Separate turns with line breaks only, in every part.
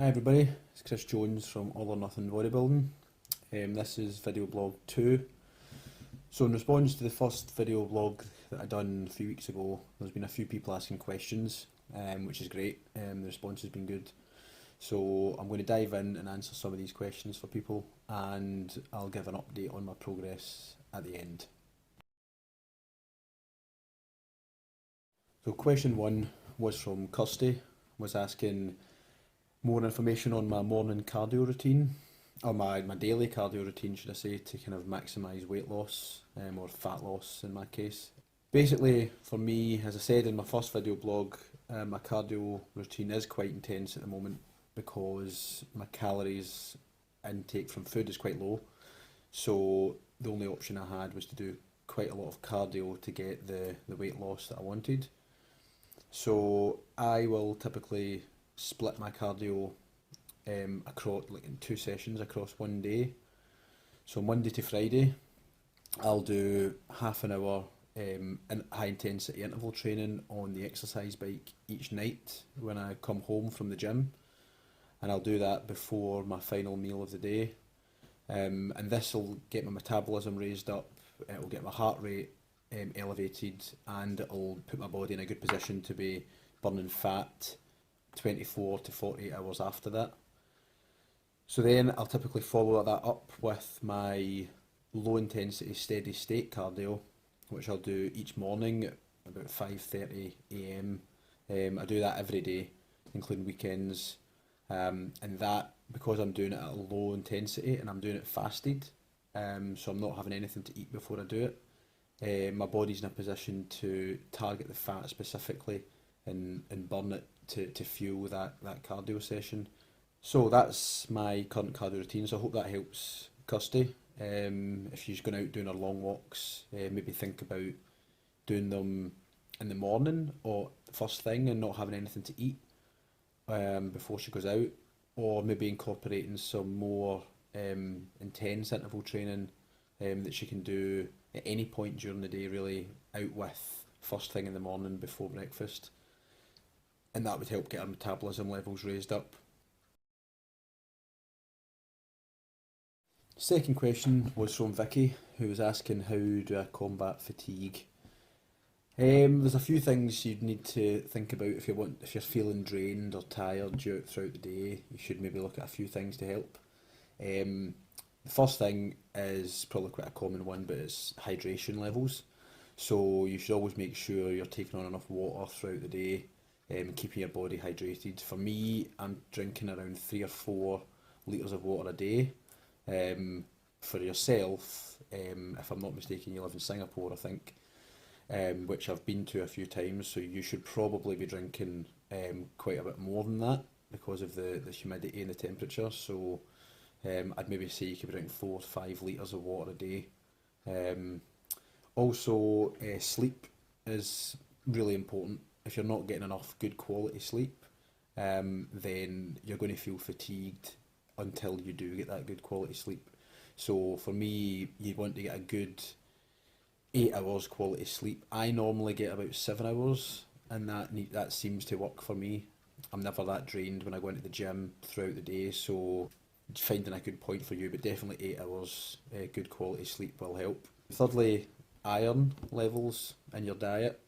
Hi everybody, it's Chris Jones from AllOrNothing Bodybuilding. This is video blog 2. So in response to the first video blog that I done a few weeks ago, there's been a few people asking questions, which is great. The response has been good. So I'm going to dive in and answer some of these questions for people, and I'll give an update on my progress at the end. So question 1 was from Kirsty, was asking more information on my morning cardio routine, or my daily cardio routine, should I say, to kind of maximise weight loss, or fat loss in my case. Basically, for me, as I said in my first video blog, my cardio routine is quite intense at the moment because my calories intake from food is quite low. So the only option I had was to do quite a lot of cardio to get the weight loss that I wanted. So I will typically split my cardio across, like, in 2 sessions across one day. So Monday to Friday, I'll do half an hour in high intensity interval training on the exercise bike each night when I come home from the gym, and I'll do that before my final meal of the day. And this will get my metabolism raised up, it will get my heart rate elevated, and it will put my body in a good position to be burning fat 24 to 48 hours after that. So then I'll typically follow that up with my low intensity steady state cardio, which I'll do each morning at about 5:30 AM. I do that every day, including weekends, and that, because I'm doing it at a low intensity and I'm doing it fasted, so I'm not having anything to eat before I do it, my body's in a position to target the fat specifically and burn it to fuel that cardio session. So that's my current cardio routine, so I hope that helps Kirsty. If you're going out doing her long walks, maybe think about doing them in the morning or first thing and not having anything to eat before she goes out, or maybe incorporating some more intense interval training that she can do at any point during the day, really, out with first thing in the morning before breakfast. And that would help get our metabolism levels raised up. Second question was from Vicky, who was asking how do I combat fatigue. There's a few things you'd need to think about if you're feeling drained or tired throughout the day. You should maybe look at a few things to help. The first thing is probably quite a common one, but it's hydration levels. So you should always make sure you're taking on enough water throughout the day, keeping your body hydrated. For me, I'm drinking around 3 or 4 litres of water a day. For yourself, if I'm not mistaken, you live in Singapore, I think, which I've been to a few times, so you should probably be drinking quite a bit more than that because of the humidity and the temperature. So I'd maybe say you could be drinking 4 to 5 litres of water a day. Also, sleep is really important. If you're not getting enough good quality sleep, then you're going to feel fatigued until you do get that good quality sleep. So for me, you want to get a good 8 hours quality sleep. I normally get about 7 hours, and that seems to work for me. I'm never that drained when I go into the gym throughout the day, so finding a good point for you, but definitely 8 hours good quality sleep will help. Thirdly, iron levels in your diet.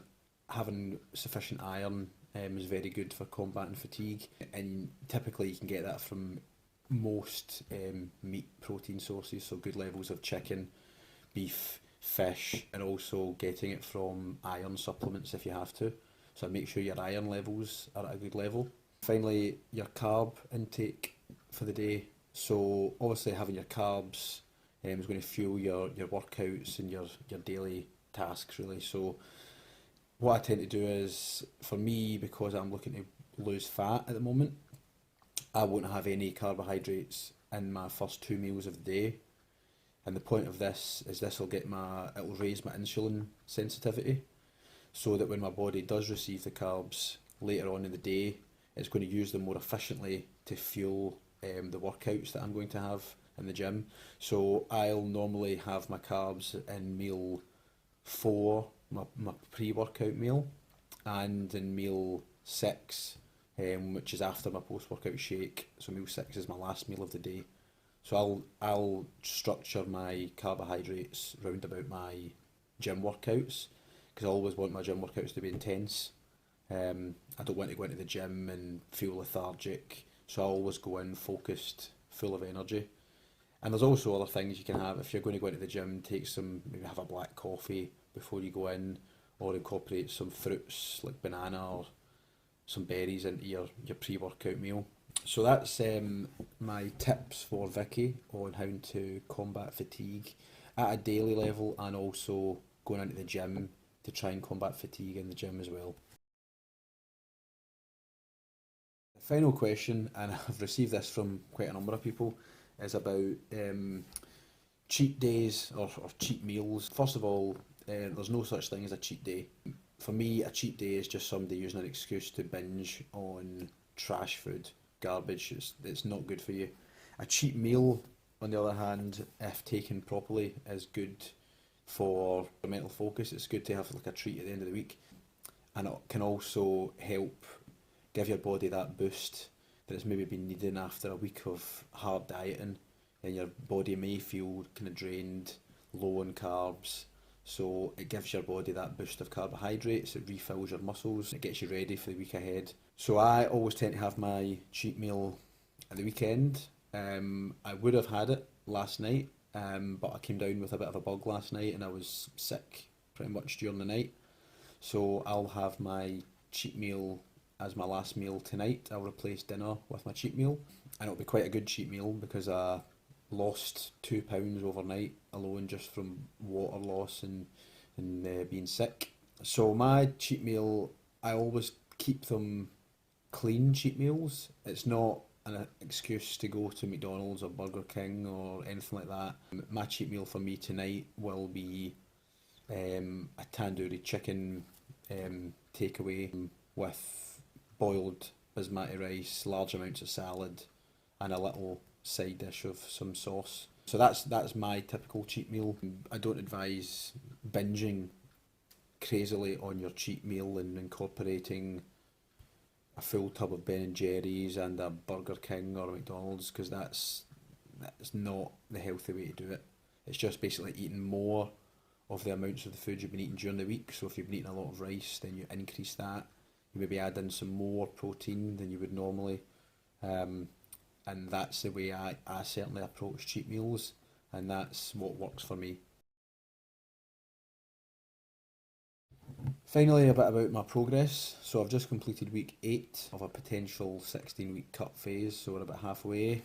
Having sufficient iron is very good for combating fatigue, and typically you can get that from most meat protein sources, so good levels of chicken, beef, fish, and also getting it from iron supplements if you have to. So make sure your iron levels are at a good level. Finally, your carb intake for the day. So obviously having your carbs is going to fuel your workouts and your daily tasks, really. So what I tend to do is, for me, because I'm looking to lose fat at the moment, I won't have any carbohydrates in my first 2 meals of the day. And the point of this is it'll raise my insulin sensitivity, so that when my body does receive the carbs later on in the day, it's going to use them more efficiently to fuel the workouts that I'm going to have in the gym. So I'll normally have my carbs in meal 4, my pre-workout meal, and in meal 6, which is after my post-workout shake. So meal 6 is my last meal of the day. So I'll structure my carbohydrates round about my gym workouts, because I always want my gym workouts to be intense. I don't want to go into the gym and feel lethargic, so I always go in focused, full of energy. And there's also other things you can have if you're going to go into the gym. Maybe have a black coffee before you go in, or incorporate some fruits like banana or some berries into your pre-workout meal. So that's my tips for Vicky on how to combat fatigue at a daily level, and also going into the gym to try and combat fatigue in the gym as well. The final question, and I've received this from quite a number of people, is about cheat days or cheat meals. First of all, there's no such thing as a cheat day. For me, a cheat day is just somebody using an excuse to binge on trash food, garbage. It's not good for you. A cheat meal, on the other hand, if taken properly, is good for mental focus. It's good to have like a treat at the end of the week, and it can also help give your body that boost that it's maybe been needing after a week of hard dieting, and your body may feel kind of drained, low on carbs. So it gives your body that boost of carbohydrates, it refills your muscles, it gets you ready for the week ahead. So I always tend to have my cheat meal at the weekend. I would have had it last night, but I came down with a bit of a bug last night and I was sick pretty much during the night. So I'll have my cheat meal as my last meal tonight. I'll replace dinner with my cheat meal, and it'll be quite a good cheat meal because I lost 2 pounds overnight alone just from water loss and being sick. So my cheat meal, I always keep them clean cheat meals. It's not an excuse to go to McDonald's or Burger King or anything like that. My cheat meal for me tonight will be a tandoori chicken takeaway with boiled basmati rice, large amounts of salad, and a little side dish of some sauce. So that's my typical cheat meal. I don't advise binging crazily on your cheat meal and incorporating a full tub of Ben and Jerry's and a Burger King or a McDonald's, because that's not the healthy way to do it. It's just basically eating more of the amounts of the food you've been eating during the week. So if you've been eating a lot of rice, then you increase that. You maybe add in some more protein than you would normally. And that's the way I certainly approach cheat meals, and that's what works for me. Finally, a bit about my progress. So I've just completed week 8 of a potential 16-week cut phase, so we're about halfway.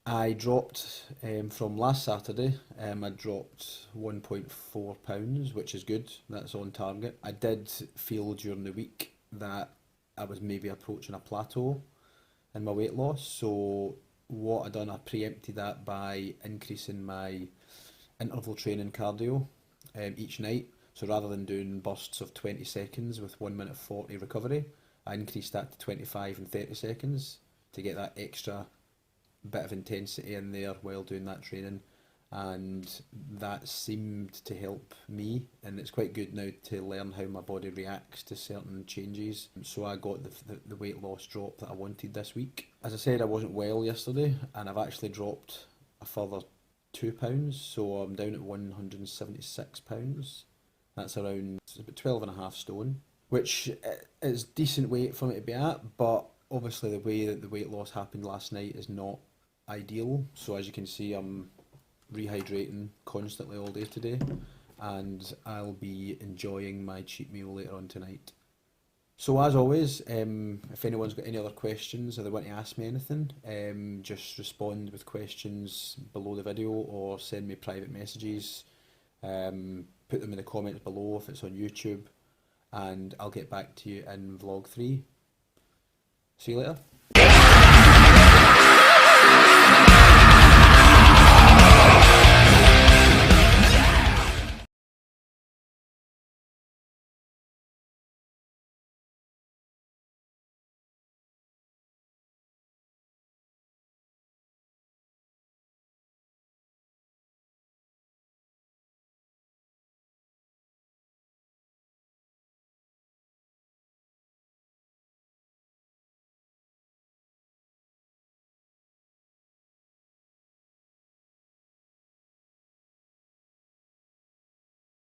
I dropped, from last Saturday, I dropped 1.4 pounds, which is good. That's on target. I did feel during the week that I was maybe approaching a plateau in my weight loss. So what I done, I preempted that by increasing my interval training cardio each night. So rather than doing bursts of 20 seconds with 1 minute 40 recovery, I increased that to 25 and 30 seconds to get that extra bit of intensity in there while doing that training. And that seemed to help me, and it's quite good now to learn how my body reacts to certain changes. So I got the weight loss drop that I wanted this week. As I said, I wasn't well yesterday, and I've actually dropped a further 2 pounds, so I'm down at 176 pounds. That's around about 12.5 stone, which is decent weight for me to be at, but obviously the way that the weight loss happened last night is not ideal. So as you can see, I'm rehydrating constantly all day today, and I'll be enjoying my cheat meal later on tonight. So as always, if anyone's got any other questions or they want to ask me anything, just respond with questions below the video or send me private messages. Put them in the comments below if it's on YouTube, and I'll get back to you in vlog 3. See you later.